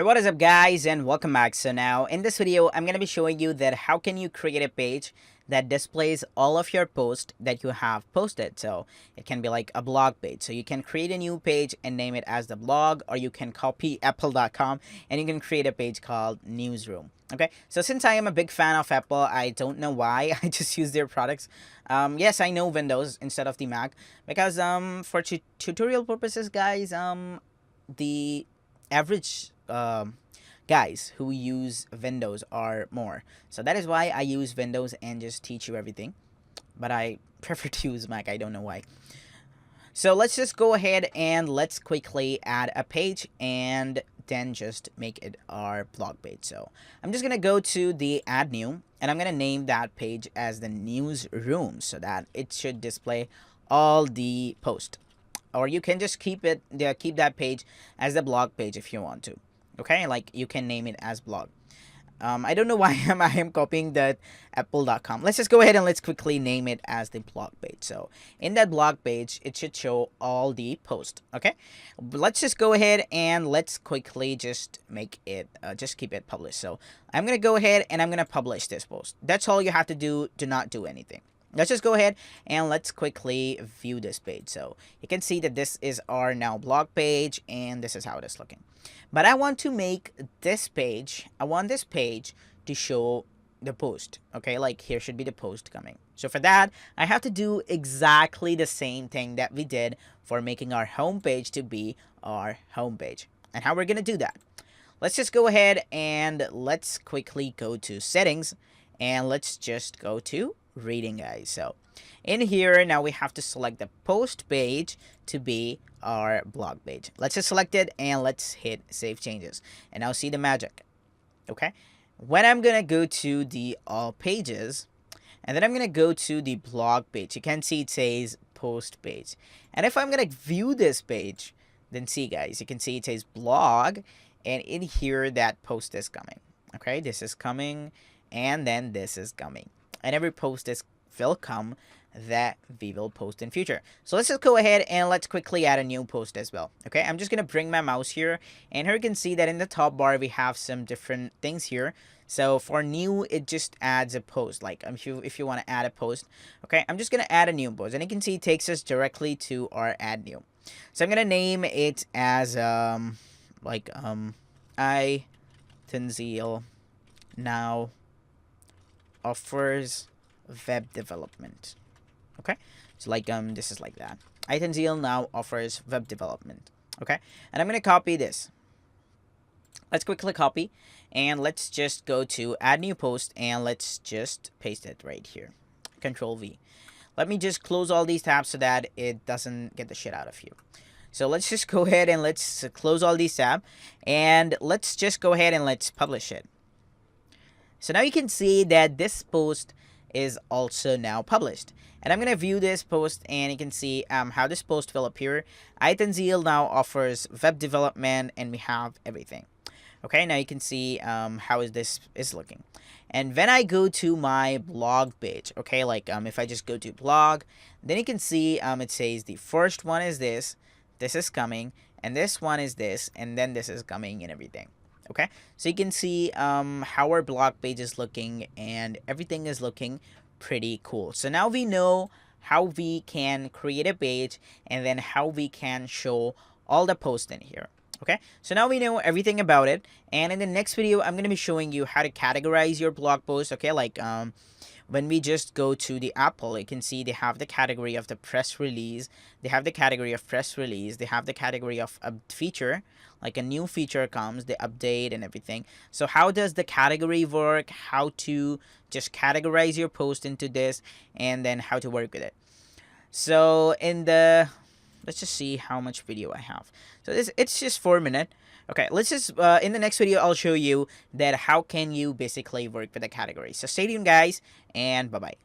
Hey, what is up guys, and welcome back. So now in this video I'm going to be showing you that how can you create a page that displays all of your posts that you have posted. So it can be like a blog page, so you can create a new page and name it as the blog, or you can copy apple.com and you can create a page called newsroom. Okay, so since I am a big fan of Apple, I don't know why I just use their products. Yes, I know Windows instead of the Mac because for tutorial purposes, guys, the average guys who use Windows are more. So that is why I use Windows and just teach you everything. But I prefer to use Mac. I don't know why. So let's just go ahead and let's quickly add a page and then just make it our blog page. So I'm just going to go to the add new and I'm going to name that page as the newsroom so that it should display all the posts. Or you can just keep that page as the blog page if you want to. Okay, like you can name it as blog. I don't know why I am copying that apple.com. Let's just go ahead and let's quickly name it as the blog page. So in that blog page, it should show all the posts. Okay, let's just go ahead and let's quickly just make it, just keep it published. So I'm gonna go ahead and I'm gonna publish this post. That's all you have to do. Do not do anything. Let's just go ahead and let's quickly view this page. So you can see that this is our now blog page and this is how it is looking. But I want to make this page, I want this page to show the post. Okay, like here should be the post coming. So for that, I have to do exactly the same thing that we did for making our home page to be our home page. And how we're going to do that? Let's just go ahead and let's quickly go to settings and let's just go to reading, guys. So in here now we have to select the post page to be our blog page. Let's just select it and let's hit save changes and now see the magic. Okay, when I'm gonna go to the all pages and then I'm gonna go to the blog page, you can see it says post page, and if I'm gonna view this page, then see guys, you can see it says blog, and in here that post is coming. Okay, this is coming and then this is coming, and every post is will come that we will post in future. So let's just go ahead and let's quickly add a new post as well. Okay, I'm just gonna bring my mouse here, and here you can see that in the top bar we have some different things here. So for new, it just adds a post. Like if you want to add a post, okay, I'm just gonna add a new post, and you can see it takes us directly to our add new. So I'm gonna name it as I Tanzil now offers web development. Okay, so like this is like that. Untitled now offers web development. Okay, and I'm gonna copy this. Let's quickly copy and let's just go to add new post and let's just paste it right here. Control V. Let me just close all these tabs so that it doesn't get the shit out of you. So let's just go ahead and let's close all these tabs and let's just go ahead and let's publish it. So now you can see that this post is also now published, and I'm gonna view this post and you can see how this post will appear. Untitled now offers web development and we have everything. Okay, now you can see how this is looking. And when I go to my blog page, okay, like if I just go to blog, then you can see it says the first one is this is coming, and this one is this, and then this is coming and everything. Okay, so you can see how our blog page is looking and everything is looking pretty cool. So now we know how we can create a page and then how we can show all the posts in here. Okay, so now we know everything about it, and in the next video I'm going to be showing you how to categorize your blog post. Okay, like when we just go to the Apple, you can see they have the category of the press release, they have the category of press release, they have the category of a feature, like a new feature comes, they update and everything. So how does the category work, how to just categorize your post into this, and then how to work with it. So in the, let's just see how much video I have. So it's just 4 minutes. Okay, let's just in the next video I'll show you that how can you basically work with the category. So stay tuned guys, and bye bye.